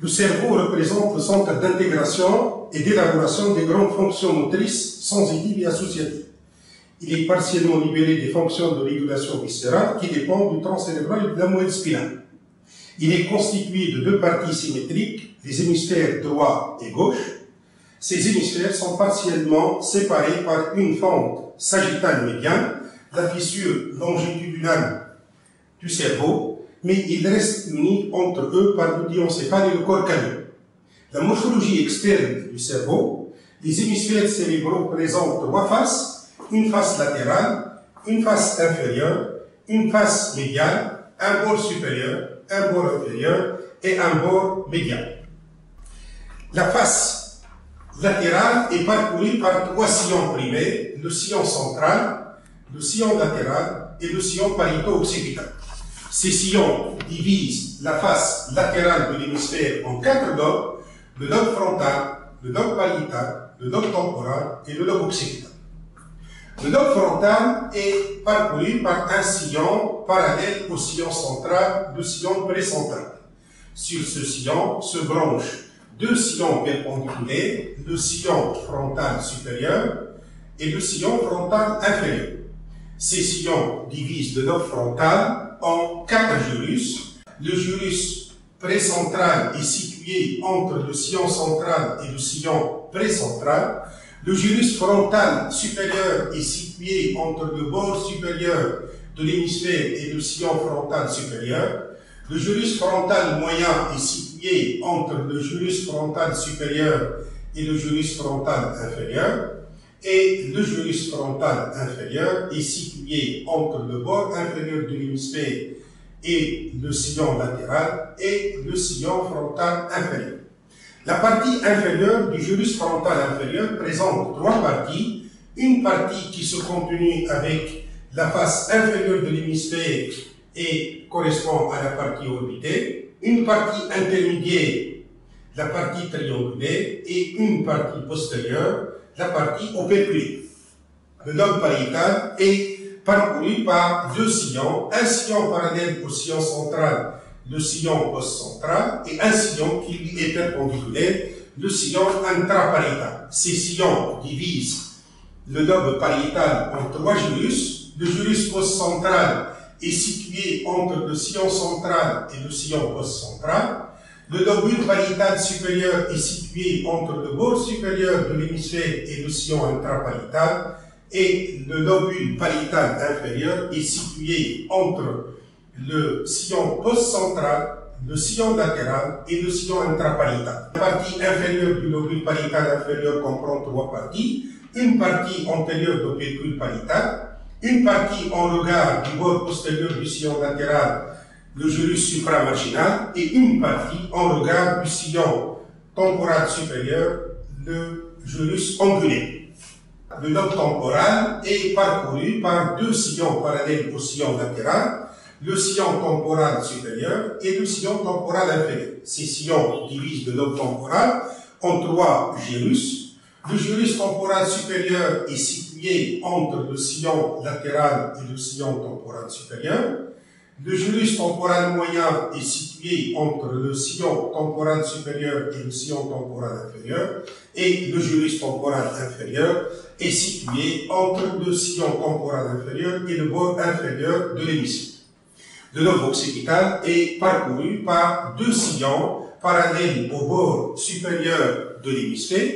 Le cerveau représente le centre d'intégration et d'élaboration des grandes fonctions motrices, sensitives et associatives. Il est partiellement libéré des fonctions de régulation viscérale qui dépendent du tronc cérébral et de la moelle spinale. Il est constitué de deux parties symétriques, les hémisphères droit et gauche. Ces hémisphères sont partiellement séparés par une fente sagittale médiane, la fissure longitudinale du cerveau, mais ils restent unis entre eux par le diencéphale et le corps calleux. La morphologie externe du cerveau, les hémisphères cérébraux présentent trois faces, une face latérale, une face inférieure, une face médiane, un bord supérieur, un bord inférieur et un bord médian. La face latérale est parcourue par trois sillons primaires, le sillon central, le sillon latéral et le sillon parieto-occipital. Ces sillons divisent la face latérale de l'hémisphère en quatre lobes, le lobe frontal, le lobe pariétal, le lobe temporal et le lobe occipital. Le lobe frontal est parcouru par un sillon parallèle au sillon central, le sillon précentral. Sur ce sillon se branchent deux sillons perpendiculaires, le sillon frontal supérieur et le sillon frontal inférieur. Ces sillons divisent le lobe frontal en quatre gyrus. Le gyrus précentral est situé entre le sillon central et le sillon précentral. Le gyrus frontal supérieur est situé entre le bord supérieur de l'hémisphère et le sillon frontal supérieur. Le gyrus frontal moyen est situé entre le gyrus frontal supérieur et le gyrus frontal inférieur. Et le gyrus frontal inférieur est situé entre le bord inférieur de l'hémisphère et le sillon latéral et le sillon frontal inférieur. La partie inférieure du gyrus frontal inférieur présente trois parties. Une partie qui se continue avec la face inférieure de l'hémisphère et correspond à la partie orbitée. Une partie intermédiaire, la partie triangulaire, et une partie postérieure, la partie operculaire. Le lobe pariétal est parcouru par deux sillons, un sillon parallèle au sillon central, le sillon postcentral, et un sillon qui lui est perpendiculaire, le sillon intrapariétal. Ces sillons divisent le lobe pariétal en trois gyrus. Le gyrus postcentral est situé entre le sillon central et le sillon postcentral. Le lobule pariétal supérieur est situé entre le bord supérieur de l'hémisphère et le sillon intrapariétal. Et le lobule pariétal inférieur est situé entre le sillon postcentral, le sillon latéral et le sillon intrapariétal. La partie inférieure du lobule pariétal inférieur comprend trois parties. Une partie antérieure de l'opercule pariétal, une partie en regard du bord postérieur du sillon latéral, le gyrus supramarginal, et une partie en regard du sillon temporal supérieur, le gyrus angulaire. Le lobe temporal est parcouru par deux sillons parallèles au sillon latéral, le sillon temporal supérieur et le sillon temporal inférieur. Ces sillons divisent le lobe temporal en trois gyrus. Le gyrus temporal supérieur est situé entre le sillon latéral et le sillon temporal supérieur. Le gyrus temporal moyen est situé entre le sillon temporal supérieur et le sillon temporal inférieur. Et le gyrus temporal inférieur est situé entre le sillon temporal inférieur et le bord inférieur de l'hémisphère. Le lobe occipital est parcouru par deux sillons parallèles au bord supérieur de l'hémisphère,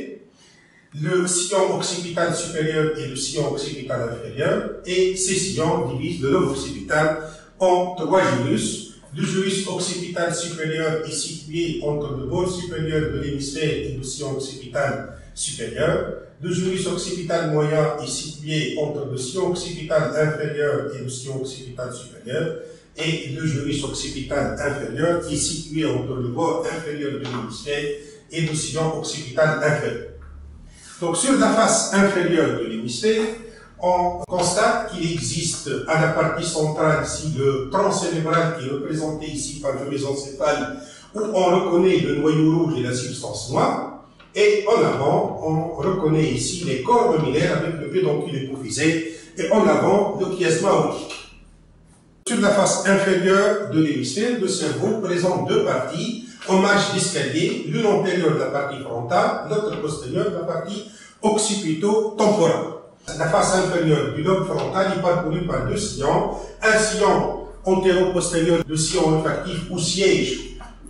le sillon occipital supérieur et le sillon occipital inférieur, et ces sillons divisent le lobe occipital en trois gyrus. Le gyrus occipital supérieur est situé entre le bord supérieur de l'hémisphère et le sillon occipital supérieur. Le gyrus occipital moyen est situé entre le sillon occipital inférieur et le sillon occipital supérieur. Et le gyrus occipital inférieur est situé entre le bord inférieur de l'hémisphère et le sillon occipital inférieur. Donc, sur la face inférieure de l'hémisphère, on constate qu'il existe à la partie centrale ici le tronc cérébral qui est représenté ici par le mésencéphale, où on reconnaît le noyau rouge et la substance noire. Et en avant, on reconnaît ici les corps mammillaires avec le pédoncule hypophysaire, et en avant, le chiasma optique. Sur la face inférieure de l'hémisphère, le cerveau présente deux parties. en marche d'escalier, l'une antérieure de la partie frontale, l'autre postérieure de la partie occipito-temporale. La face inférieure du lobe frontal est parcourue par deux sillons, un sillon antéro-postérieur, le sillon olfactif où siège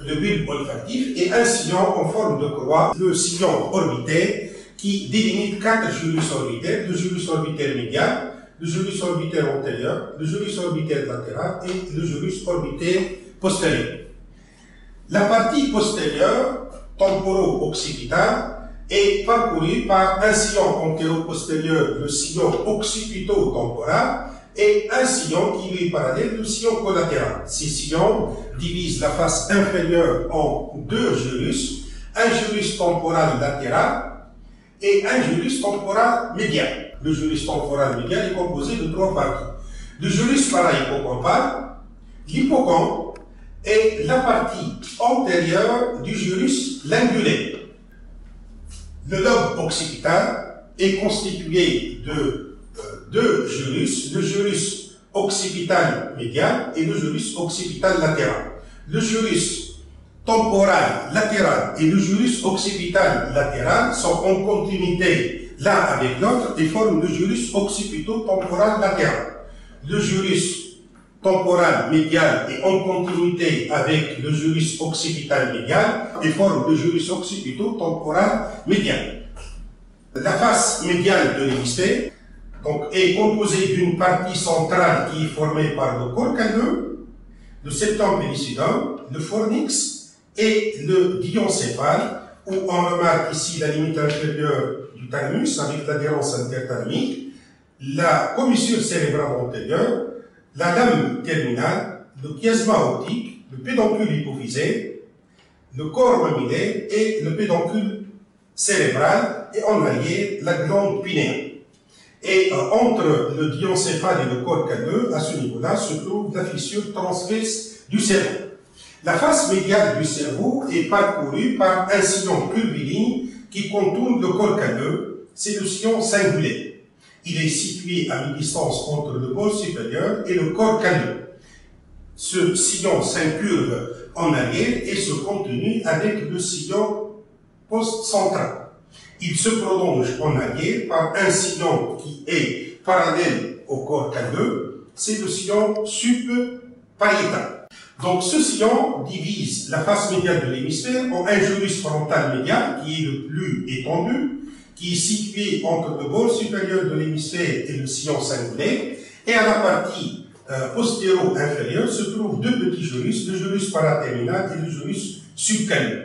le bulbe olfactif, et un sillon en forme de croix, le sillon orbitaire, qui délimite quatre gyrus orbitaires, le gyrus orbitaire médial, le gyrus orbitaire antérieur, le gyrus orbitaire latéral et le gyrus orbitaire postérieur. La partie postérieure, temporo-occipitale, est parcourue par un sillon antéro-postérieur, le sillon occipito-temporal, et un sillon qui lui est parallèle, le sillon collatéral. Ces sillons divisent la face inférieure en deux gyrus, un gyrus temporal latéral et un gyrus temporal médial. Le gyrus temporal médial est composé de trois parties. Le gyrus para-hippocampal, l'hippocampe et la partie antérieure du gyrus lingulaire. Le lobe occipital est constitué de deux gyrus, le gyrus occipital médial et le gyrus occipital latéral. Le gyrus temporal latéral et le gyrus occipital latéral sont en continuité l'un avec l'autre et forment le gyrus occipito-temporal latéral. Le gyrus temporal médial est en continuité avec le gyrus occipital médial et forme le gyrus occipito-temporal médial. La face médiale de l'hémisphère est composée d'une partie centrale qui est formée par le corps calleux, le septum pellucidum, le fornix et le diencéphale, où on remarque ici la limite inférieure du thalamus avec l'adhérence interthalamique, la commissure cérébrale antérieure, la lame terminale, le chiasma optique, le pédoncule hypophysaire, le corps mammillaire et le pédoncule cérébral, et en arrière, la glande pinéale. Et entre le diencéphale et le corps calleux, à ce niveau-là, se trouve la fissure transverse du cerveau. La face médiale du cerveau est parcourue par un sillon curviligne qui contourne le corps calleux, c'est le sillon singulaire. Il est situé à mi-distance entre le bord supérieur et le corps calleux. Ce sillon s'incurve en arrière et se continue avec le sillon post-central. Il se prolonge en arrière par un sillon qui est parallèle au corps calleux, c'est le sillon subpariétal. Donc ce sillon divise la face médiale de l'hémisphère en un gyrus frontal médial qui est le plus étendu, qui est situé entre le bord supérieur de l'hémisphère et le sillon singulaire, et à la partie postéro-inférieure se trouvent deux petits gyrus, le gyrus paraterminal et le gyrus subcalleux.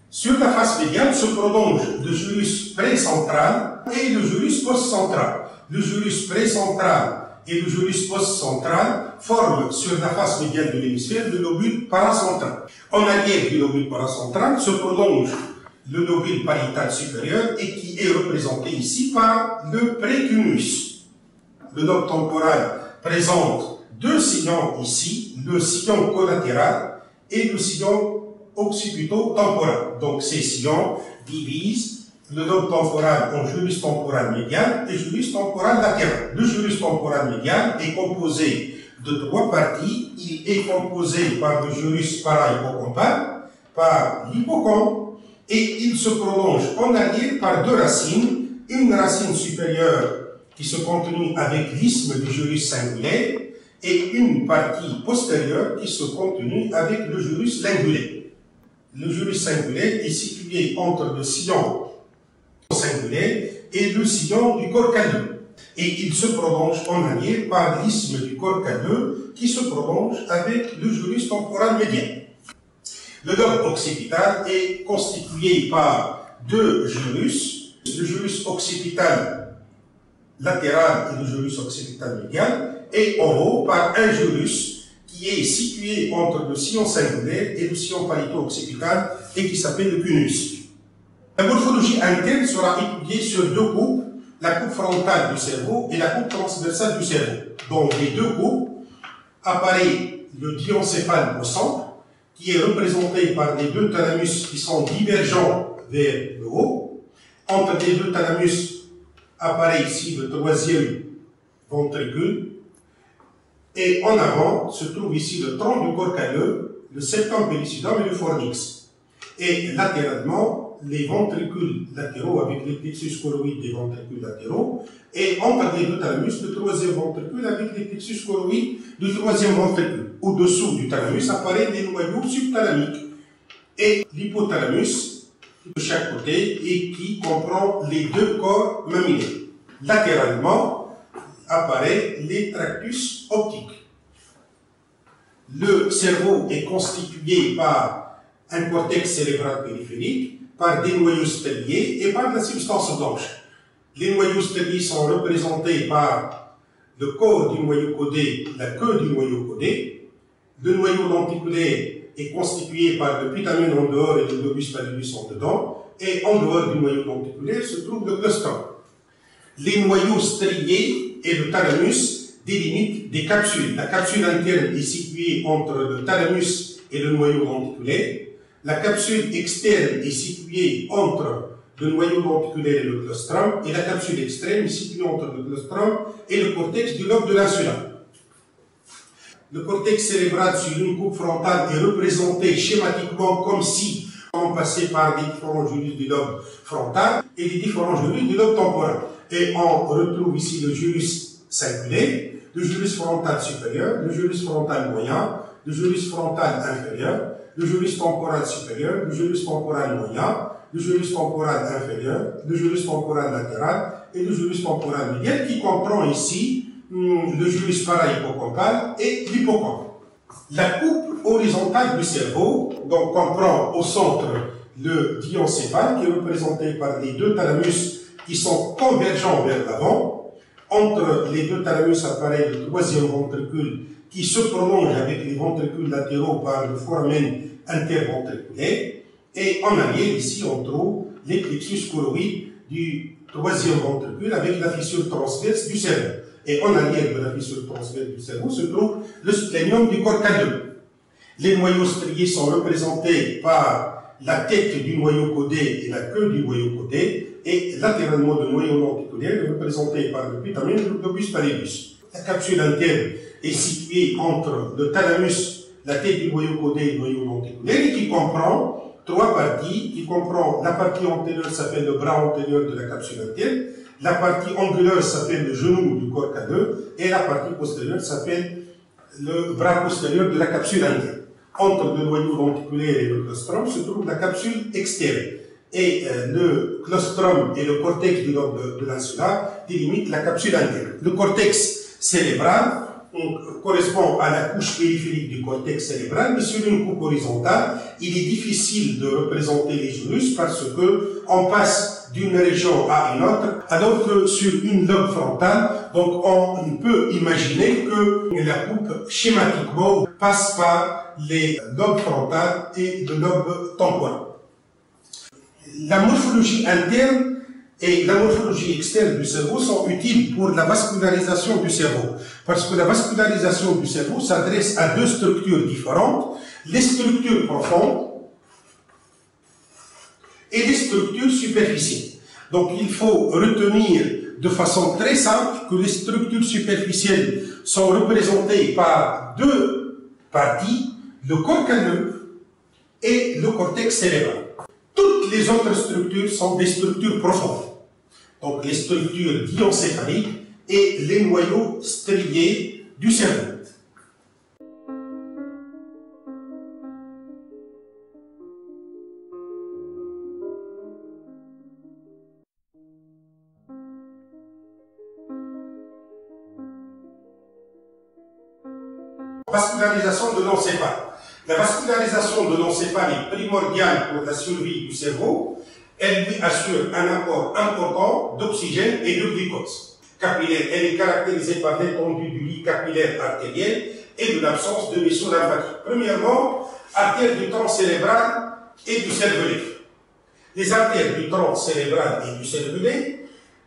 Sur la face médiane se prolonge le gyrus précentral et le gyrus postcentral. Le gyrus précentral et le gyrus postcentral forment sur la face médiane de l'hémisphère le lobule paracentral. En arrière du lobule paracentral se prolonge le lobule pariétal supérieur et qui est représenté ici par le précunus. Le lobe temporal présente deux sillons ici, le sillon collatéral et le sillon occipito-temporal. Donc ces sillons divisent le lobe temporal en gyrus temporal médial et gyrus temporal latéral. Le gyrus temporal médial est composé de trois parties. Il est composé par le gyrus para-hippocampal, par l'hippocampe, et il se prolonge en arrière par deux racines, une racine supérieure qui se continue avec l'isthme du gyrus singulaire et une partie postérieure qui se continue avec le gyrus lingulaire. Le gyrus singulaire est situé entre le sillon singulaire et le sillon du corps calleux. Et il se prolonge en arrière par l'isthme du corps calleux qui se prolonge avec le gyrus temporal médian. Le lobe occipital est constitué par deux gyrus, le gyrus occipital latéral et le gyrus occipital médial, et en haut par un gyrus qui est situé entre le sillon singulaire et le sillon parieto-occipital et qui s'appelle le cunus. La morphologie interne sera étudiée sur deux coupes, la coupe frontale du cerveau et la coupe transversale du cerveau. Dans les deux coupes apparaît le diencéphale au centre, qui est représenté par les deux thalamus qui sont divergents vers le haut. Entre les deux thalamus apparaît ici le troisième ventricule. Et en avant se trouve ici le tronc du corps calleux, le septum pellucidum et le fornix. Et latéralement, les ventricules latéraux avec les plexus choroïdes des ventricules latéraux, et entre les deux thalamus, le troisième ventricule avec les plexus choroïdes du troisième ventricule. Au-dessous du thalamus apparaissent des noyaux subthalamiques et l'hypothalamus de chaque côté et qui comprend les deux corps mammillaires. Latéralement apparaissent les tractus optiques. Le cerveau est constitué par un cortex cérébral périphérique, par des noyaux stelliés et par la substance blanche. Les noyaux stelliés sont représentés par le corps du noyau codé, la queue du noyau codé. Le noyau lenticulaire est constitué par le putamen en dehors et le lobus pallidus en dedans. Et en dehors du noyau lenticulaire se trouve le claustrum. Les noyaux striés et le thalamus délimitent des capsules. La capsule interne est située entre le thalamus et le noyau lenticulaire. La capsule externe est située entre le noyau lenticulaire et le claustrum, et la capsule extrême est située entre le claustrum et le cortex du lobe de l'insula. Le cortex cérébral sur une coupe frontale est représenté schématiquement comme si on passait par les différents gyrus du lobe frontal et les différents gyrus du lobe temporal. Et on retrouve ici le gyrus cingulaire, le gyrus frontal supérieur, le gyrus frontal moyen, le gyrus frontal inférieur, le gyrus temporal supérieur, le gyrus temporal moyen, le gyrus temporal inférieur, le gyrus temporal latéral et le gyrus temporal médial qui comprend ici le gyrus para-hippocampal et l'hippocampe. La coupe horizontale du cerveau donc, comprend au centre le diencéphale qui est représenté par les deux thalamus qui sont convergents vers l'avant. Entre les deux thalamus apparaît le troisième ventricule qui se prolonge avec les ventricules latéraux par le foramen interventriculaire. Et en arrière, ici, on trouve les plexus choroïdes du troisième ventricule avec la fissure transverse du cerveau. Et en arrière de la fissure transverse du cerveau se trouve le splénium du corps calleux. Les noyaux striés sont représentés par la tête du noyau codé et la queue du noyau codé, et latéralement le noyau lenticulaire est représenté par le putamen et le lobus pallidus. La capsule interne est située entre le thalamus, la tête du noyau codé et le noyau lenticulaire, et qui comprend trois parties, qui comprend la partie antérieure s'appelle le bras antérieur de la capsule interne, la partie anguleuse s'appelle le genou du corps calleux, et la partie postérieure s'appelle le bras postérieur de la capsule interne. Entre le noyau lenticulaire et le claustrum se trouve la capsule externe. Et le claustrum et le cortex du lobe de l'insula délimitent la capsule interne. Le cortex cérébral correspond à la couche périphérique du cortex cérébral, mais sur une coupe horizontale, il est difficile de représenter les gyrus parce que on passe d'une région à une autre, alors que sur une lobe frontale, donc on peut imaginer que la coupe schématiquement passe par les lobes frontales et le lobe temporal. La morphologie interne et la morphologie externe du cerveau sont utiles pour la vascularisation du cerveau. Parce que la vascularisation du cerveau s'adresse à deux structures différentes, les structures profondes et les structures superficielles. Donc il faut retenir de façon très simple que les structures superficielles sont représentées par deux parties, le corps calleux et le cortex cérébral. Toutes les autres structures sont des structures profondes. Donc les structures diencéphaliques et les noyaux striés du cerveau. Vascularisation de l'encéphale. La vascularisation de l'encéphale est primordiale pour la survie du cerveau. Elle lui assure un apport important d'oxygène et de glucose. Capillaire, elle est caractérisée par l'étendue du lit capillaire artériel et de l'absence de vaisseaux lymphatiques. Premièrement, artères du tronc cérébral et du cervelet. Les artères du tronc cérébral et du cervelet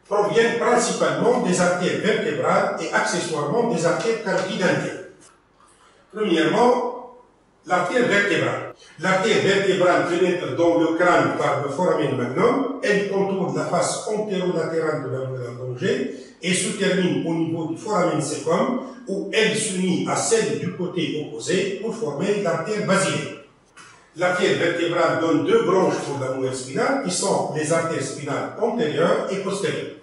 proviennent principalement des artères vertébrales et accessoirement des artères carotides internes. Premièrement, L'artère vertébrale. L'artère vertébrale pénètre dans le crâne par le foramen magnum. Elle contourne la face antérolatérale de la moelle en danger et se termine au niveau du foramen secum où elle s'unit à celle du côté opposé pour former l'artère basilaire. L'artère vertébrale donne deux branches pour la moelle spinale qui sont les artères spinales antérieures et postérieures.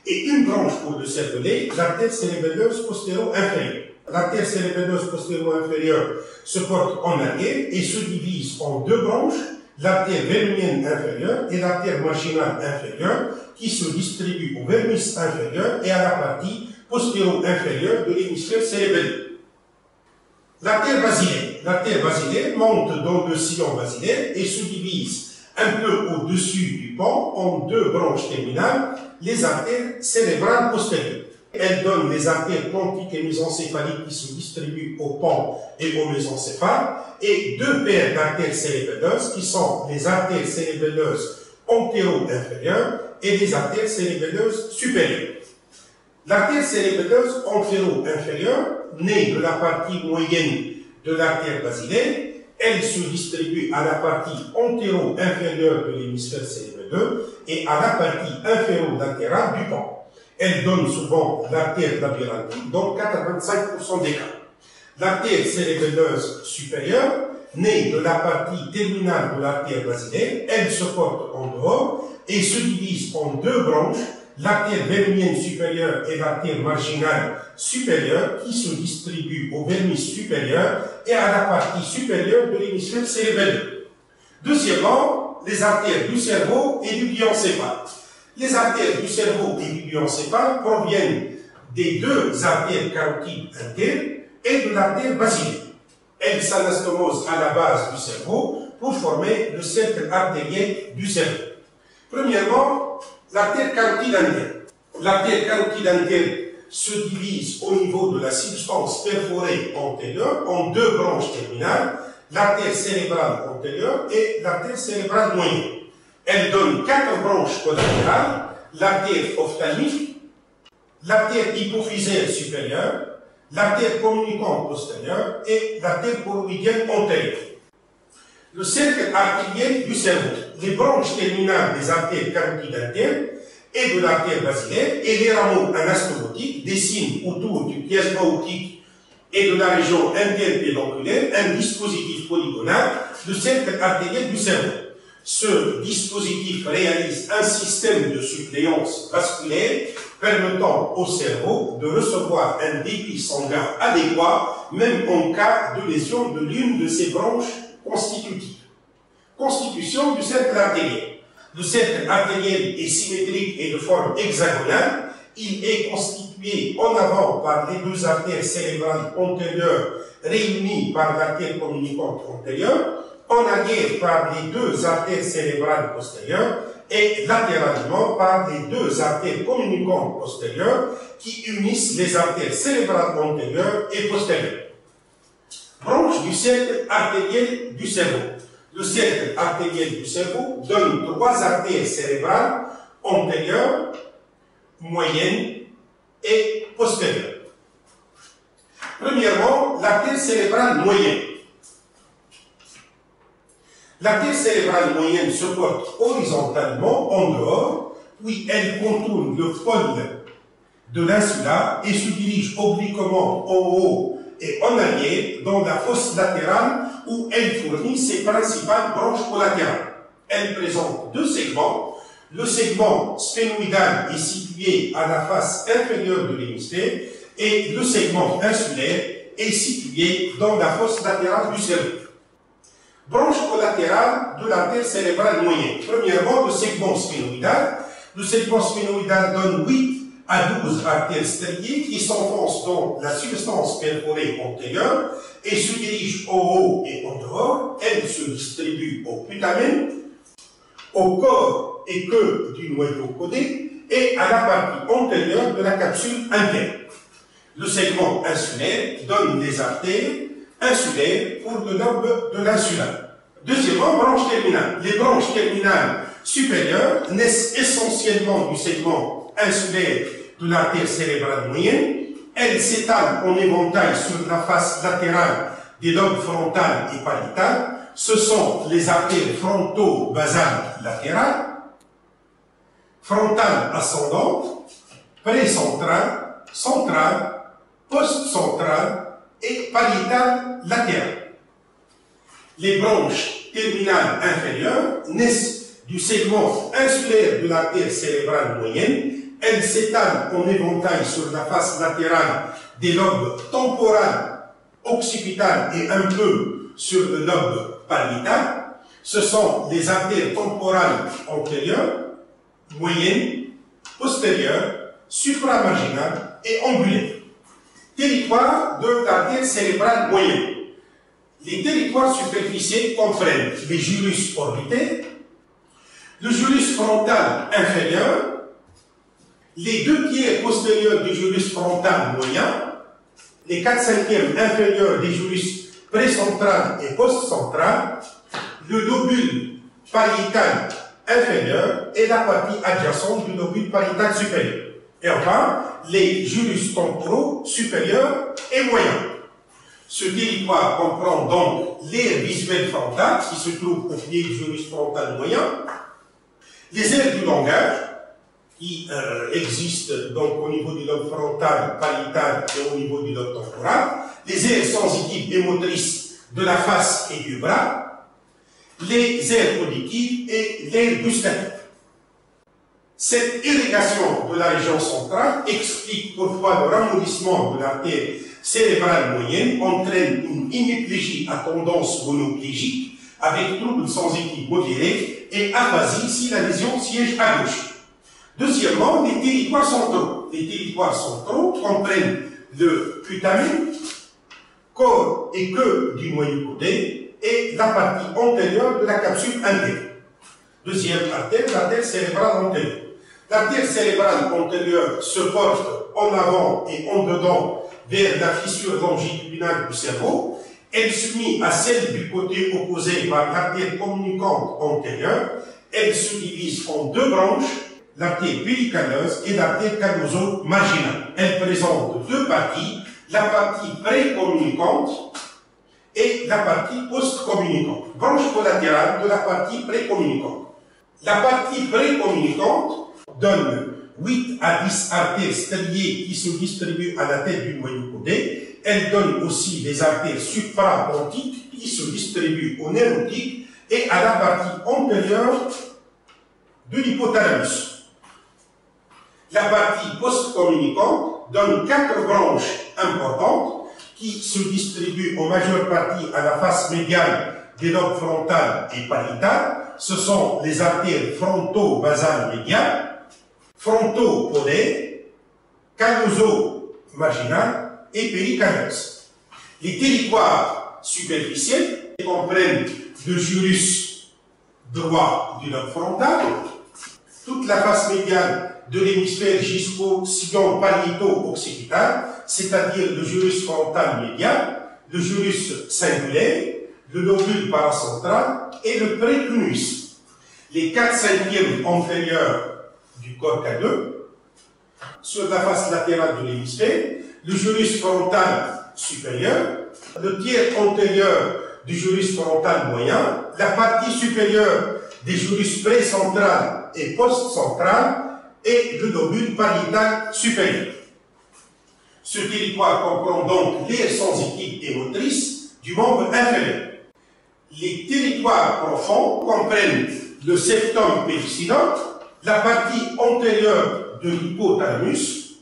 Et une branche pour le cervelet, l'artère cérébelleuse postéro-inférieure. L'artère cérébelleuse postéro-inférieure se porte en arrière et se divise en deux branches, l'artère vermienne inférieure et l'artère marginale inférieure, qui se distribuent au vermis inférieur et à la partie postéro-inférieure de l'hémisphère cérébelleux. L'artère basilaire. L'artère basilaire monte dans le sillon basilaire et se divise un peu au-dessus du pont en deux branches terminales, les artères cérébrales postérieures. Elle donne les artères pontiques et mésencéphaliques qui se distribuent au pont et au mésencéphale et deux paires d'artères cérébelleuses qui sont les artères cérébelleuses antéro-inférieures et les artères cérébelleuses supérieures. L'artère cérébelleuse antéro-inférieure naît de la partie moyenne de l'artère basilaire. Elle se distribue à la partie antéro-inférieure de l'hémisphère cérébelleux et à la partie inféro-latérale du pont. Elle donne souvent l'artère labyrinthique dans 85% des cas. L'artère cérébelleuse supérieure naît de la partie terminale de l'artère basilaire. Elle se porte en dehors et se divise en deux branches, l'artère vermienne supérieure et l'artère marginale supérieure qui se distribuent au vermis supérieur et à la partie supérieure de l'hémisphère cérébelleux. Deuxièmement, les artères du cerveau et du glioencéphale. Les artères du cerveau et du glioencéphale proviennent des deux artères carotides internes et de l'artère basilaire. Elles s'anastomosent à la base du cerveau pour former le cercle artériel du cerveau. Premièrement, l'artère carotide interne. L'artère carotide interne se divise au niveau de la substance perforée antérieure en deux branches terminales, l'artère cérébrale antérieure et l'artère cérébrale moyenne. Elle donne quatre branches collatérales, l'artère ophtalmique, l'artère hypophysaire supérieure, l'artère communicante postérieure et l'artère choroïdienne antérieure. Le cercle artériel du cerveau. Les branches terminales des artères carotides internes et de l'artère basilaire et les rameaux anastomotiques dessinent autour du pièce aortique et de la région interne pédonculaire un dispositif polygonal, le cercle artériel du cerveau. Ce dispositif réalise un système de suppléance vasculaire permettant au cerveau de recevoir un débit sanguin adéquat, même en cas de lésion de l'une de ses branches constitutives. Constitution du cercle artériel. Le cercle artériel est symétrique et de forme hexagonale. Il est constitué en avant par les deux artères cérébrales antérieures réunies par l'artère communicante antérieure, en arrière par les deux artères cérébrales postérieures et latéralement par les deux artères communicantes postérieures qui unissent les artères cérébrales antérieures et postérieures. Branche du cercle artériel du cerveau. Le cercle artériel du cerveau donne trois artères cérébrales antérieures, moyennes et postérieures. Premièrement, l'artère cérébrale moyenne. L'artère cérébrale moyenne se porte horizontalement en dehors, puis elle contourne le pôle de l'insula et se dirige obliquement en haut et en arrière dans la fosse latérale où elle fournit ses principales branches collatérales. Elle présente deux segments. Le segment sphénoïdal est situé à la face inférieure de l'hémisphère et le segment insulaire est situé dans la fosse latérale du cerveau. Branche collatérale de l'artère cérébrale moyenne. Premièrement, le segment sphénoïdal. Le segment sphénoïdal donne 8 à 12 artères striées qui s'enfoncent dans la substance perforée antérieure et se dirigent en haut et en dehors. Elles se distribuent au putamen, au corps et queue du noyau codé et à la partie antérieure de la capsule interne. Le segment insulaire donne les artères insulaires pour le lobe de l'insula. Deuxièmement, branche terminale. Les branches terminales supérieures naissent essentiellement du segment insulaire de l'artère cérébrale moyenne. Elles s'étalent en éventail sur la face latérale des lobes frontal et pariétal, ce sont les artères fronto-basales latérales, frontale ascendante, précentrale, centrale, post-centrale et pariétale latérale. Les branches terminales inférieures naissent du segment insulaire de l'artère cérébrale moyenne. Elles s'étalent en éventail sur la face latérale des lobes temporal, occipital et un peu sur le lobe pariétal. Ce sont les artères temporales antérieures, moyennes, postérieures, supramarginales et angulaires. Territoire de l'artère cérébrale moyenne. Les territoires superficiels comprennent les gyrus orbitaires, le gyrus frontal inférieur, les 2/3 postérieurs du gyrus frontal moyen, les 4/5 inférieurs des gyrus précentral et post-central, le lobule pariétal inférieur et la partie adjacente du lobule pariétal supérieur. Et enfin, les gyrus temporaux supérieurs et moyens. Ce territoire comprend donc l'aire visuelle frontale qui se trouve au pied du gyrus frontal moyen, les aires du langage qui existent donc au niveau du lobe frontal, pariétal et au niveau du lobe temporal, les aires sensitives et motrices de la face et du bras, les aires auditives et l'aire gustative. Cette irrigation de la région centrale explique pourquoi le ramollissement de l'artère cérébrale moyenne entraîne une hémiplégie à tendance monoplégique avec troubles sensitifs modérés et aphasie si la lésion siège à gauche. Deuxièmement, les territoires centraux. Les territoires centraux comprennent le putamen, corps et queue du noyau caudé et la partie antérieure de la capsule interne. Deuxième artère, l'artère cérébrale antérieure. L'artère cérébrale antérieure se porte en avant et en dedans vers la fissure longitudinale du cerveau. Elle s'unit à celle du côté opposé par l'artère communicante antérieure. Elle se divise en deux branches, l'artère péricaleuse et l'artère calloso-marginale. Elle présente deux parties, la partie précommunicante et la partie post-communicante. Branche collatérale de la partie précommunicante. La partie précommunicante donne 8 à 10 artères striées qui se distribuent à la tête du noyau caudé. Elle donne aussi des artères suprapontiques qui se distribuent au nerf optique et à la partie antérieure de l'hypothalamus. La partie post-communicante donne 4 branches importantes qui se distribuent en majeure partie à la face médiane des lobes frontal et pariétal. Ce sont les artères fronto-basales médiales, fronto-polaire, calloso-marginal et péricaleuse. Les territoires superficiels comprennent le gyrus droit du lobe frontal, toute la face médiane de l'hémisphère jusqu'au sillon pariéto-occipital, c'est-à-dire le gyrus frontal médial, le gyrus singulaire, le lobule paracentral et le précunus. Les 4/5 antérieurs du corps calleux, sur la face latérale de l'hémisphère, le gyrus frontal supérieur, le tiers antérieur du gyrus frontal moyen, la partie supérieure des gyrus précentral et post-central et le lobule pariétal supérieur. Ce territoire comprend donc l'aire sensitive et motrice du membre inférieur. Les territoires profonds comprennent le septum péllucidant, la partie antérieure de l'hypothalamus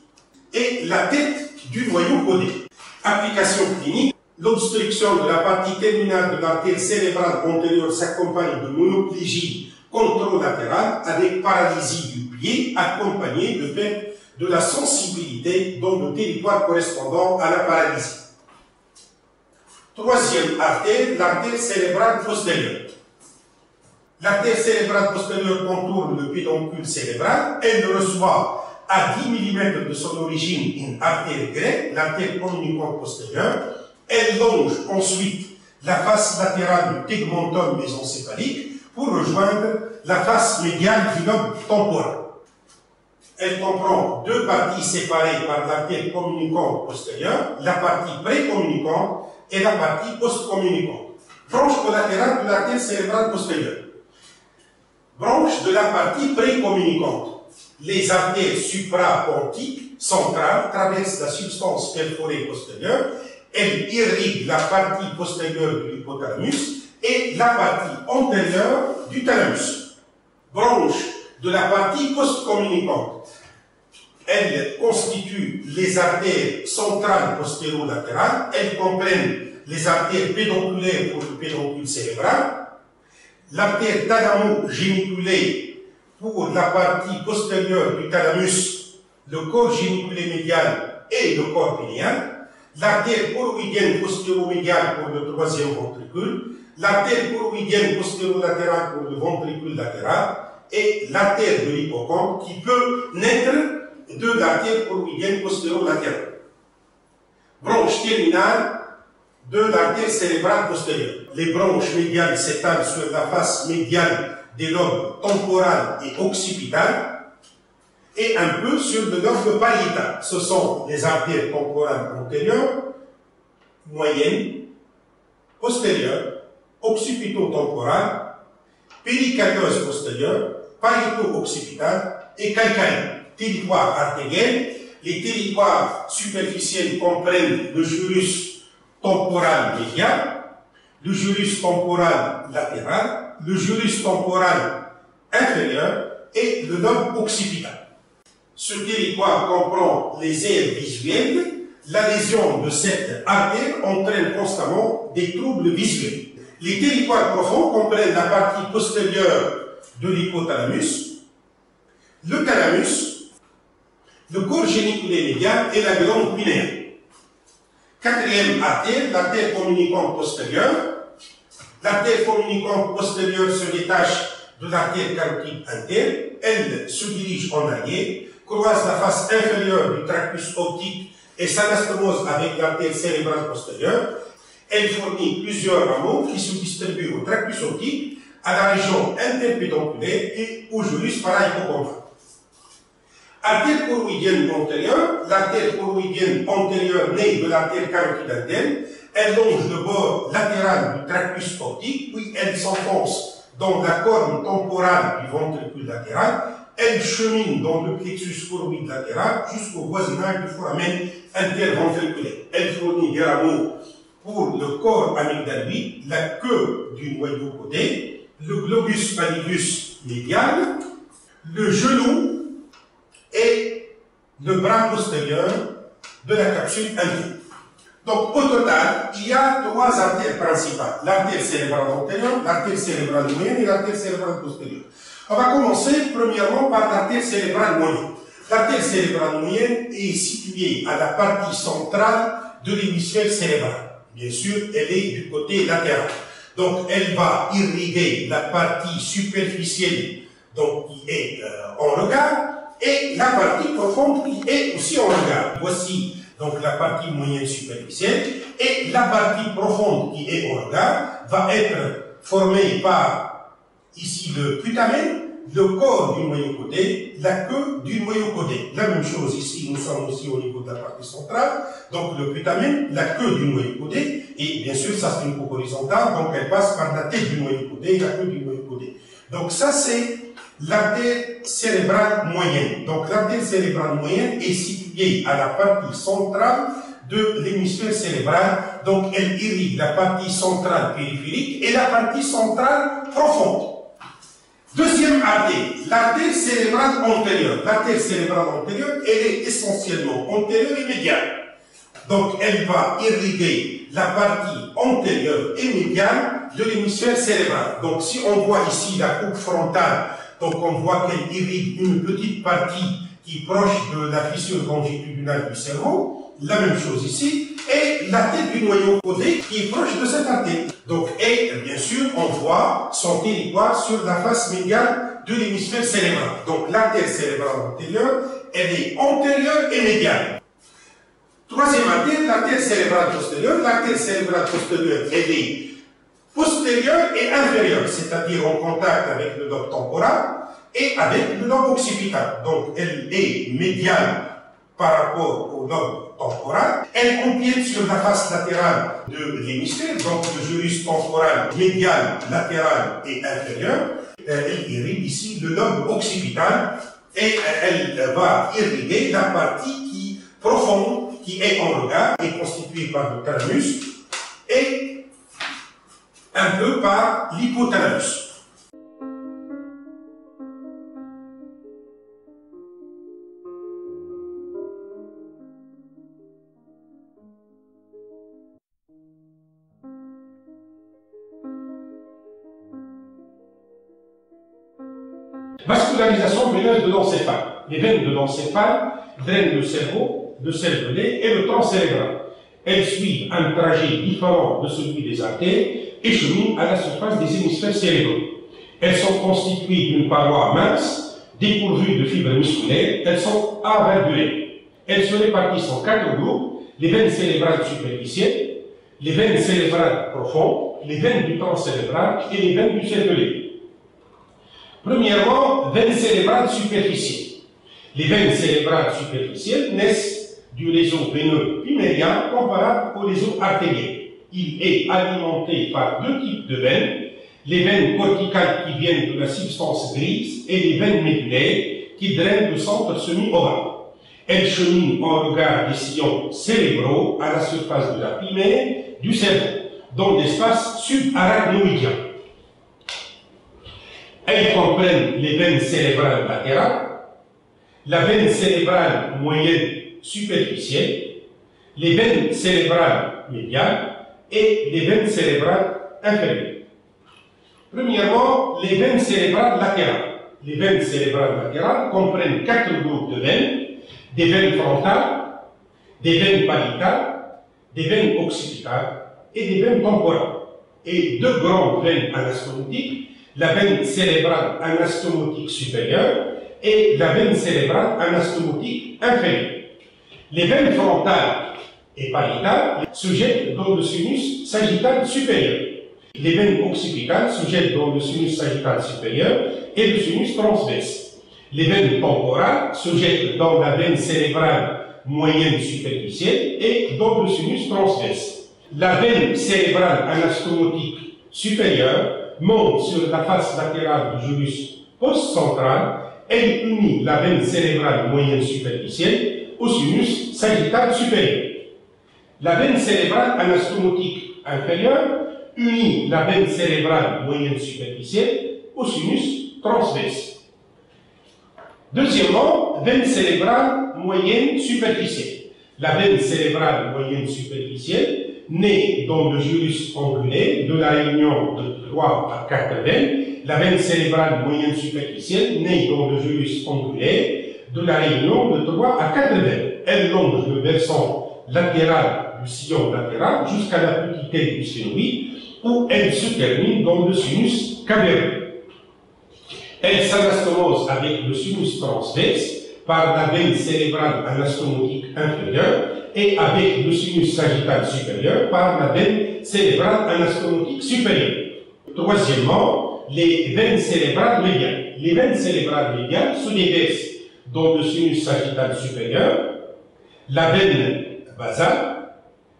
et la tête du noyau caudé. Application clinique, l'obstruction de la partie terminale de l'artère cérébrale antérieure s'accompagne de monoplégie contralatérale avec paralysie du pied accompagnée de fait de la sensibilité dans le territoire correspondant à la paralysie. Troisième artère, l'artère cérébrale postérieure. L'artère cérébrale postérieure contourne le pédoncule cérébral. Elle reçoit à 10 mm de son origine une artère grecque, l'artère communicante postérieure. Elle longe ensuite la face latérale du tegmentum mésencéphalique pour rejoindre la face médiane du lobe temporal. Elle comprend deux parties séparées par l'artère communicante postérieure, la partie précommunicante et la partie post-communicante. Branche collatérale de l'artère cérébrale postérieure. Branche de la partie précommunicante. Les artères suprapontiques centrales traversent la substance perforée postérieure. Elles irriguent la partie postérieure de l'hypothalamus et la partie antérieure du thalamus. Branche de la partie post-communicante. Elles constituent les artères centrales postéro-latérales. Elles comprennent les artères pédonculaires pour le pédoncule cérébral, l'artère thalamo-géniculée pour la partie postérieure du thalamus, le corps géniculé médial et le corps pinéal, l'artère choroïdienne postéro-médiale pour le troisième ventricule, l'artère choroïdienne postéro-latérale pour le ventricule latéral et l'artère de l'hippocampe qui peut naître de l'artère choroïdienne postéro-latérale. Branche terminale de l'artère cérébrale postérieure. Les branches médiales s'étalent sur la face médiale des lobes temporal et occipital et un peu sur le lobe pariétal. Ce sont les artères temporales antérieures, moyennes, postérieures, occipito-temporale, péricardiose postérieure, pariéto-occipitale et calcaire. Territoire artériel. Les territoires superficiels comprennent le gyrus temporal médial, le gyrus temporal latéral, le gyrus temporal inférieur et le lobe occipital. Ce territoire comprend les aires visuelles. La lésion de cette artère entraîne constamment des troubles visuels. Les territoires profonds comprennent la partie postérieure de l'hypothalamus, le thalamus, le corps géniculé médial et la glande pinéale. Quatrième artère, l'artère communicante postérieure. L'artère communicante postérieure se détache de l'artère carotide interne. Elle se dirige en arrière, croise la face inférieure du tractus optique et s'anastomose avec l'artère cérébrale postérieure. Elle fournit plusieurs rameaux qui se distribuent au tractus optique, à la région interpédonculaire et au gyrus parahypocampal. Artère choroïdienne antérieure, l'artère choroïdienne antérieure naît de l'artère carotide interne, elle longe le bord latéral du tractus optique, puis elle s'enfonce dans la corne temporale du ventricule latéral, elle chemine dans le plexus choroïde latéral jusqu'au voisinage du foramen interventriculaire. Elle fournit des rameaux pour le corps amygdaloïde, la queue du noyau codé, le globus pallidus médial, le genou et le bras postérieur de la capsule interne. Donc, au total, il y a trois artères principales. L'artère cérébrale antérieure, l'artère cérébrale moyenne et l'artère cérébrale postérieure. On va commencer premièrement par l'artère cérébrale moyenne. L'artère cérébrale moyenne est située à la partie centrale de l'hémisphère cérébral. Bien sûr, elle est du côté latéral. Donc, elle va irriguer la partie superficielle, donc qui est en regard, et la partie profonde qui est aussi en regard. Voici donc la partie moyenne superficielle, et la partie profonde qui est en regard va être formée par ici le putamen, le corps du noyau codé, la queue du noyau codé. La même chose ici, nous sommes aussi au niveau de la partie centrale, donc le putamen, la queue du noyau codé, et bien sûr ça c'est une coupe horizontale, donc elle passe par la tête du noyau codé et la queue du noyau codé. Donc ça c'est l'artère cérébrale moyenne. Donc l'artère cérébrale moyenne est située à la partie centrale de l'hémisphère cérébral. Donc elle irrigue la partie centrale périphérique et la partie centrale profonde. Deuxième artère, l'artère cérébrale antérieure. L'artère cérébrale antérieure, elle est essentiellement antérieure et médiale. Donc elle va irriguer la partie antérieure et médiale de l'hémisphère cérébral. Donc si on voit ici la coupe frontale, donc on voit qu'elle irrigue une petite partie qui est proche de la fissure longitudinale du cerveau, la même chose ici, et la tête du noyau codé qui est proche de cette artère. Donc, et bien sûr, on voit son territoire sur la face médiale de l'hémisphère cérébral. Donc l'artère cérébrale antérieure, elle est antérieure et médiale. Troisième artère, l'artère cérébrale postérieure. L'artère cérébrale postérieure, elle est postérieure et inférieure, c'est-à-dire en contact avec le lobe temporal et avec le lobe occipital. Donc elle est médiale par rapport au lobe temporale. Elle empiète sur la face latérale de l'hémisphère, donc le gyrus temporal médial, latéral et inférieur. Elle irrigue ici le lobe occipital et elle va irriguer la partie profonde qui est en regard et constituée par le thalamus et un peu par l'hypothalamus. Vascularisation veineuse de l'encéphale. Les veines de l'encéphale drainent le cerveau, le cervelet et le tronc cérébral. Elles suivent un trajet différent de celui des artères et cheminent à la surface des hémisphères cérébraux. Elles sont constituées d'une paroi mince, dépourvue de fibres musculaires. Elles sont avaldurées. Elles se répartissent en 4 groupes: les veines cérébrales superficielles, les veines cérébrales profondes, les veines du tronc cérébral et les veines du cervelet. Premièrement, veines cérébrales superficielles. Les veines cérébrales superficielles naissent du réseau veineux pymérien comparable au réseau artérien. Il est alimenté par 2 types de veines: les veines corticales qui viennent de la substance grise et les veines médulaires qui drainent le centre semi-ovale. Elles cheminent en regard des sillons cérébraux à la surface de la pymère du cerveau, dans l'espace subarachnoïdien. Elles comprennent les veines cérébrales latérales, la veine cérébrale moyenne superficielle, les veines cérébrales médiales et les veines cérébrales inférieures. Premièrement, les veines cérébrales latérales. Les veines cérébrales latérales comprennent 4 groupes de veines: des veines frontales, des veines pariétales, des veines occipitales et des veines temporales. Et 2 grandes veines anastomotiques: la veine cérébrale anastomotique supérieure et la veine cérébrale anastomotique inférieure. Les veines frontales et pariétales se jettent dans le sinus sagittal supérieur. Les veines occipitales se jettent dans le sinus sagittal supérieur et le sinus transverse. Les veines temporales se jettent dans la veine cérébrale moyenne superficielle et dans le sinus transverse. La veine cérébrale anastomotique supérieure monte sur la face latérale du gyrus post-central. Elle unit la veine cérébrale moyenne superficielle au sinus sagittal supérieur. La veine cérébrale anastomotique inférieure unit la veine cérébrale moyenne superficielle au sinus transverse. Deuxièmement, veine cérébrale moyenne superficielle. La veine cérébrale moyenne superficielle naît dans le gyrus angulaire de la réunion de 3 à 4 veines. La veine cérébrale moyenne superficielle naît dans le gyrus angulaire de la réunion de 3 à 4 veines. Elle longe le versant latéral du sillon latéral jusqu'à la petite aile du sphénoïde, où elle se termine dans le sinus caverneux. Elle s'anastomose avec le sinus transverse par la veine cérébrale anastomotique inférieure et avec le sinus sagittal supérieur par la veine cérébrale anastomotique supérieure. Troisièmement, les veines cérébrales médiales. Les veines cérébrales médiales se déversent dans le sinus sagittal supérieur, la veine basale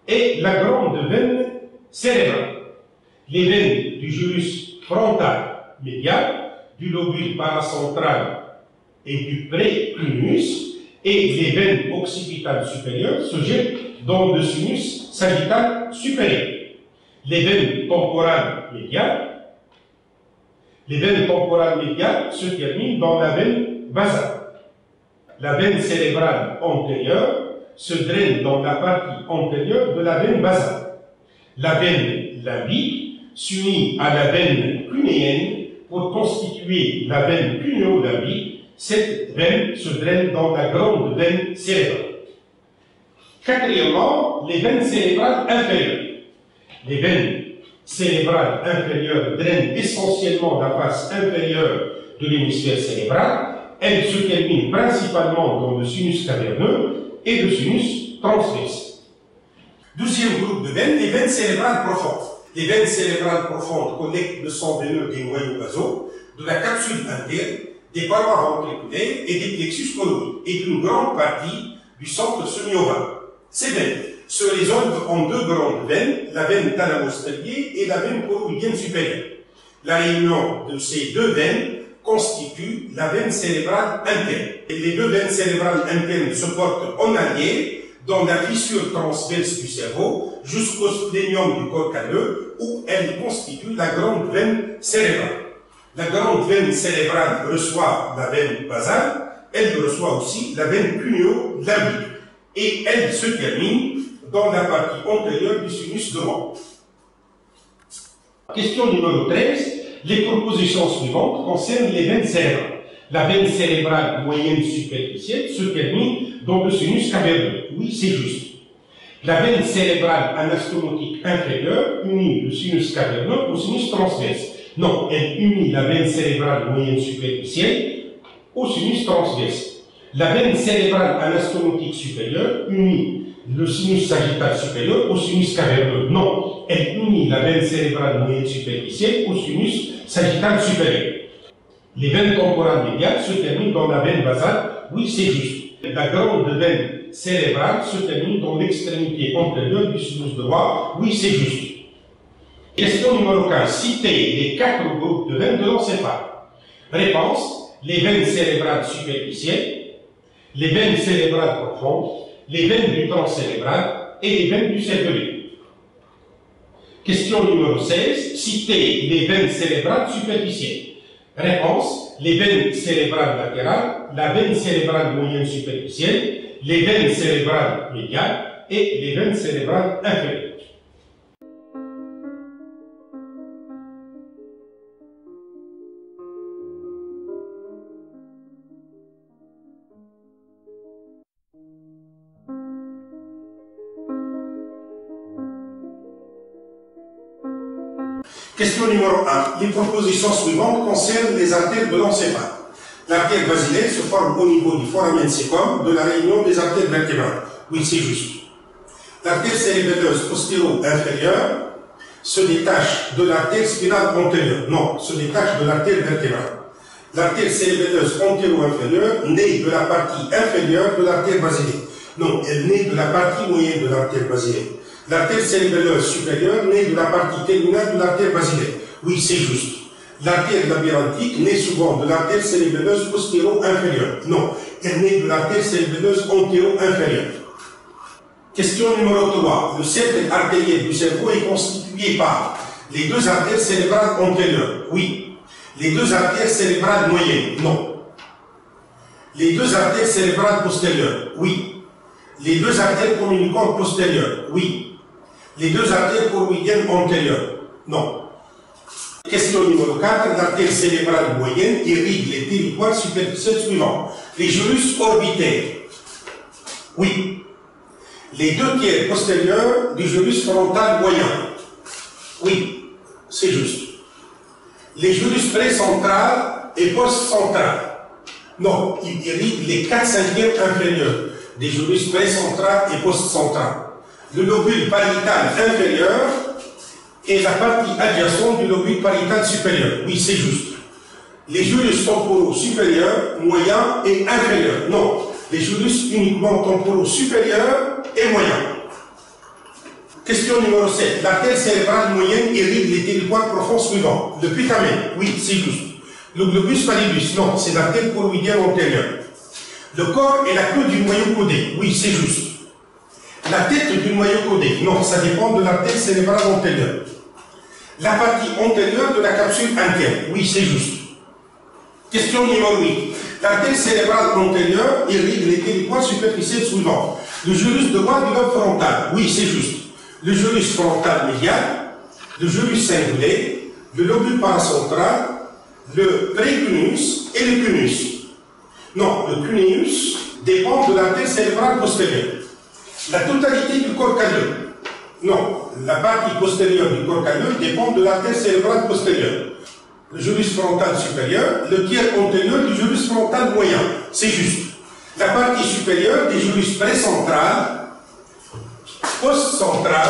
et la grande veine cérébrale. Les veines du gyrus frontal médial, du lobule paracentral et du précunius et les veines occipitales supérieures se jettent dans le sinus sagittal supérieur. Les veines temporales médiales se terminent dans la veine basale. La veine cérébrale antérieure se draine dans la partie antérieure de la veine basale. La veine limbique s'unit à la veine cunéenne pour constituer la veine cunéo-limbique. Cette veine se draine dans la grande veine cérébrale. Quatrièmement, les veines cérébrales inférieures. Les veines cérébrales inférieures drainent essentiellement la face inférieure de l'hémisphère cérébral. Elles se terminent principalement dans le sinus caverneux et le sinus transverse. Deuxième groupe de veines, les veines cérébrales profondes. Les veines cérébrales profondes connectent le sang veineux des noyaux basaux, de la capsule interne, des parois ventriculaires et des plexus colloïdes, et d'une grande partie du centre semi-ovale. Ces veines se résolvent en deux grandes veines, la veine thalamo-stérienne et la veine choroïdienne supérieure. La réunion de ces deux veines constitue la veine cérébrale interne. Et les deux veines cérébrales internes se portent en arrière dans la fissure transverse du cerveau jusqu'au splénium du corps calleux où elle constitue la grande veine cérébrale. La grande veine cérébrale reçoit la veine basale, elle reçoit aussi la veine cuneo-lambique et elle se termine dans la partie antérieure du sinus droit. Question numéro 13. Les propositions suivantes concernent les veines cérébrales. La veine cérébrale moyenne superficielle se termine dans le sinus caverneux. Oui, c'est juste. La veine cérébrale anastomotique inférieure unit le sinus caverneux au sinus transverse. Non, elle unit la veine cérébrale moyenne superficielle au sinus transverse. La veine cérébrale anastomotique supérieure unit le sinus sagittal supérieur au sinus caverneux. Non, elle unit la veine cérébrale moyenne superficielle au sinus sagittal supérieur. Les veines temporales médiales se terminent dans la veine basale. Oui, c'est juste. La grande veine cérébrale se termine dans l'extrémité antérieure du sinus droit. Oui, c'est juste. Question numéro 15. Citez les 4 groupes de veines de l'encéphale. Réponse. Les veines cérébrales superficielles, les veines cérébrales profondes, les veines du tronc cérébral et les veines du cervelet. Question numéro 16. Citez les veines cérébrales superficielles. Réponse. Les veines cérébrales latérales, la veine cérébrale moyenne superficielle, les veines cérébrales médiales et les veines cérébrales inférieures. Question numéro 1. Les propositions suivantes concernent les artères de l'encéphale. L'artère basilaire se forme au niveau du foramen cecum de la réunion des artères vertébrales. Oui, c'est juste. L'artère cérébelleuse postéro-inférieure se détache de l'artère spinale antérieure. Non, se détache de l'artère vertébrale. L'artère cérébelleuse antéro-inférieure naît de la partie inférieure de l'artère basilaire. Non, elle naît de la partie moyenne de l'artère basilaire. L'artère cérébelleuse supérieure naît de la partie terminale de l'artère basilaire. Oui, c'est juste. L'artère labyrinthique naît souvent de l'artère cérébelleuse postéro-inférieure. Non, elle naît de l'artère cérébelleuse antéro-inférieure. Question numéro 3. Le cercle artériel du cerveau est constitué par les deux artères cérébrales antérieures. Oui. Les deux artères cérébrales moyennes. Non. Les deux artères cérébrales postérieures. Oui. Les deux artères communicantes postérieures. Oui. Les deux artères choroïdiennes antérieures. Non. Question numéro 4. L'artère cérébrale moyenne irrigue les territoires superficiels suivants. Les gyrus orbitaires. Oui. Les deux tiers postérieurs du gyrus frontal moyen. Oui. C'est juste. Les gyrus précentral et post-central. Non. Il irrigue les 4/5 inférieurs des gyrus précentral et post-central. Le lobule pariétal inférieur et la partie adjacente du lobule pariétal supérieur. Oui, c'est juste. Les gyrus temporaux supérieurs, moyens et inférieurs. Non, les gyrus uniquement temporaux supérieurs et moyens. Question numéro 7. L'artère cérébrale moyenne irrigue les territoires profonds suivants. Le putamen. Oui, c'est juste. Le globus pallidus. Non, c'est l'artère choroïdienne antérieure. Le corps et la queue du noyau codé. Oui, c'est juste. La tête du noyau codé. Non, ça dépend de l'artère cérébrale antérieure. La partie antérieure de la capsule interne. Oui, c'est juste. Question numéro 8. L'artère cérébrale antérieure irrigue les territoires superficiels suivants. Le gyrus droit du lobe frontal. Oui, c'est juste. Le gyrus frontal médial, le gyrus cingulé, le lobule paracentral, le précunius et le cunius. Non, le cunius dépend de l'artère cérébrale postérieure. La totalité du corps calleux. Non, la partie postérieure du corps calleux dépend de l'artère cérébrale postérieure. Le gyrus frontal supérieur, le tiers antérieur du gyrus frontal moyen. C'est juste. La partie supérieure des gyrus précentral, post-central,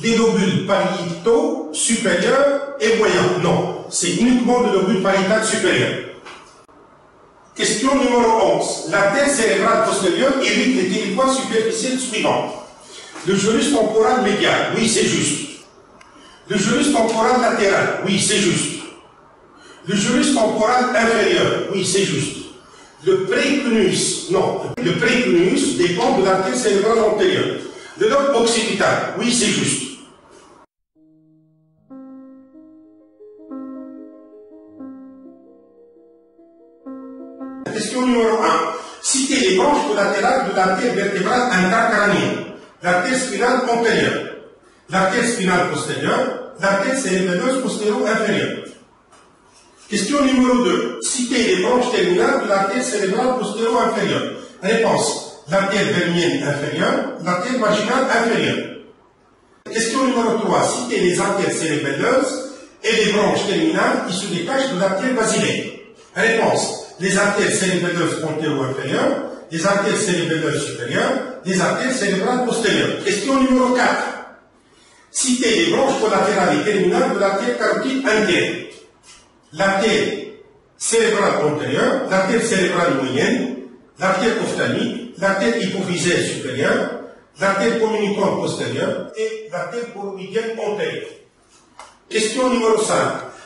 les lobules pariétaux supérieurs et moyens. Non, c'est uniquement le lobule pariétal supérieur. Question Question numéro 11. L'artère cérébrale postérieure irrite les territoires superficiels suivants. Le gyrus temporal médial, oui c'est juste. Le gyrus temporal latéral, oui c'est juste. Le gyrus temporal inférieur, oui c'est juste. Le précunus, non, le précunus dépend de l'artère cérébrale antérieure. Le lobe occipital, oui c'est juste. Question numéro 1. Citez les branches collatérales de l'artère vertébrale intercrânienne. L'artère spinale antérieure, l'artère spinale postérieure, l'artère cérébelleuse postéro-inférieure. Question numéro 2. Citez les branches terminales de l'artère cérébrale postéro-inférieure. Réponse. L'artère vernienne inférieure, l'artère vaginale inférieure. Question numéro 3. Citez les artères cérébelleuses et les branches terminales qui se détachent de l'artère basilaire. Réponse. Les artères cérébelleuses antéro-inférieures, les artères cérébelleuses supérieures, les artères cérébrales postérieures. Question numéro 4. Citez les branches collatérales et terminales de l'artère carotide interne. L'artère cérébrale antérieure, l'artère cérébrale moyenne, l'artère ophtalmique, l'artère hypophysaire supérieure, l'artère communicante postérieure et l'artère poroïdienne antérieure. Question numéro 5.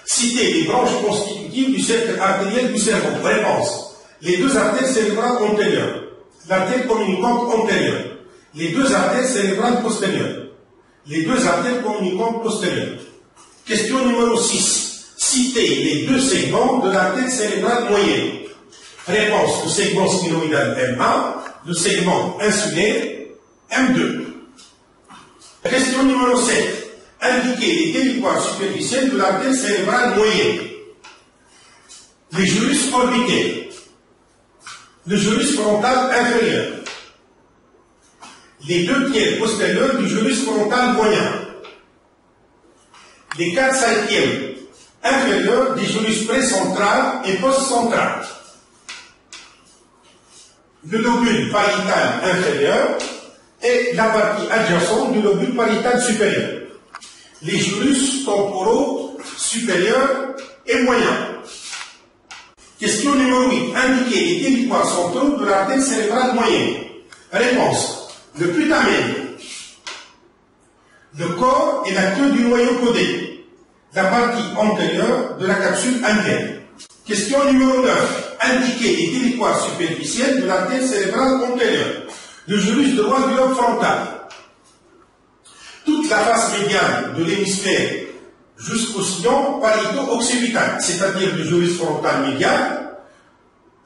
Citez les branches constitutives du cercle artériel du cerveau. Réponse. Les deux artères cérébrales antérieures, l'artère communicante antérieure, les deux artères cérébrales postérieures, les deux artères communicantes postérieures. Question numéro 6. Citez les deux segments de l'artère cérébrale moyenne. Réponse. Le segment spinoïdal M1, le segment insulaire M2. Question numéro 7. Indiquez les territoires superficiels de l'artère cérébrale moyenne. Les gyrus orbitaires, le gyrus frontal inférieur, les 2/3 postérieurs du gyrus frontal moyen, les 4/5 inférieurs du gyrus précentral et postcentral, le lobule pariétal inférieur et la partie adjacente du lobule pariétal supérieur. Les gyrus temporaux supérieurs et moyens. Question numéro 8. Indiquez les territoires centraux de l'artère cérébrale moyenne. Réponse. Le putamen, le corps et la queue du noyau codé, la partie antérieure de la capsule interne. Question numéro 9. Indiquez les territoires superficiels de l'artère cérébrale antérieure. Le gyrus droit du lobe frontal. Toute la face médiane de l'hémisphère jusqu'au sillon parieto-occipital, c'est-à-dire le gyrus frontal médial,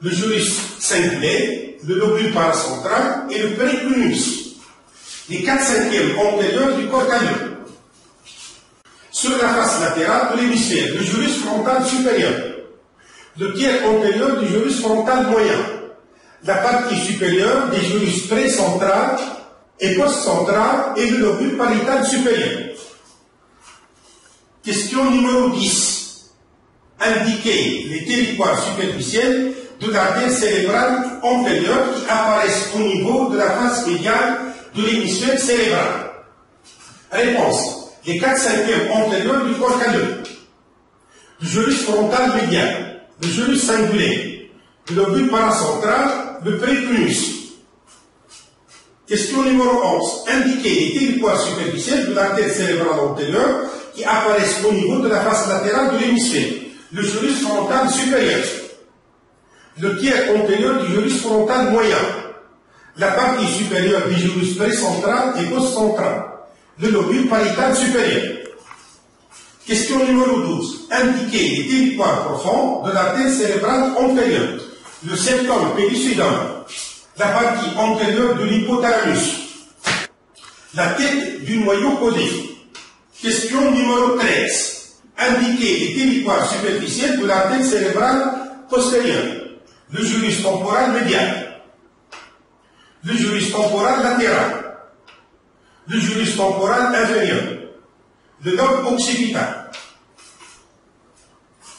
le gyrus cingulé, le lobule paracentral et le précunus, les 4/5 antérieurs du corps calleux. Sur la face latérale de l'hémisphère, le gyrus frontal supérieur, le tiers antérieur du gyrus frontal moyen, la partie supérieure des gyrus précentral et postcentral et le lobule pariétal supérieur. Question numéro 10. Indiquez les territoires superficiels de l'artère cérébrale antérieure qui apparaissent au niveau de la face médiane de l'hémisphère cérébral. Réponse. Les 4/5 antérieurs du corps calleux, le gyrus frontal médial, le gyrus singulé, le lobule paracentral, le précunus. Question numéro 11. Indiquez les territoires superficiels de l'artère cérébrale antérieure qui apparaissent au niveau de la face latérale de l'hémisphère. Le gyrus frontal supérieur, le tiers antérieur du gyrus frontal moyen, la partie supérieure du gyrus précentral et postcentral, le lobule pariétal supérieur. Question numéro 12. Indiquez les territoires profonds de l'artère cérébrale antérieure. Le septum péllucidum, la partie antérieure de l'hypothalamus, la tête du noyau codé. Question numéro 13. Indiquez les territoires superficiels de l'artère cérébrale postérieure. Le gyrus temporal médial, le gyrus temporal latéral, le gyrus temporal inférieur, le lobe occipital.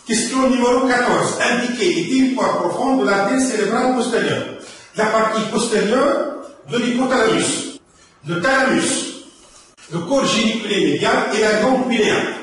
Question numéro 14. Indiquez les territoires profonds de l'artère cérébrale postérieure. La partie postérieure de l'hypothalamus, le thalamus, le corps géniculé médial et la glande pinéale.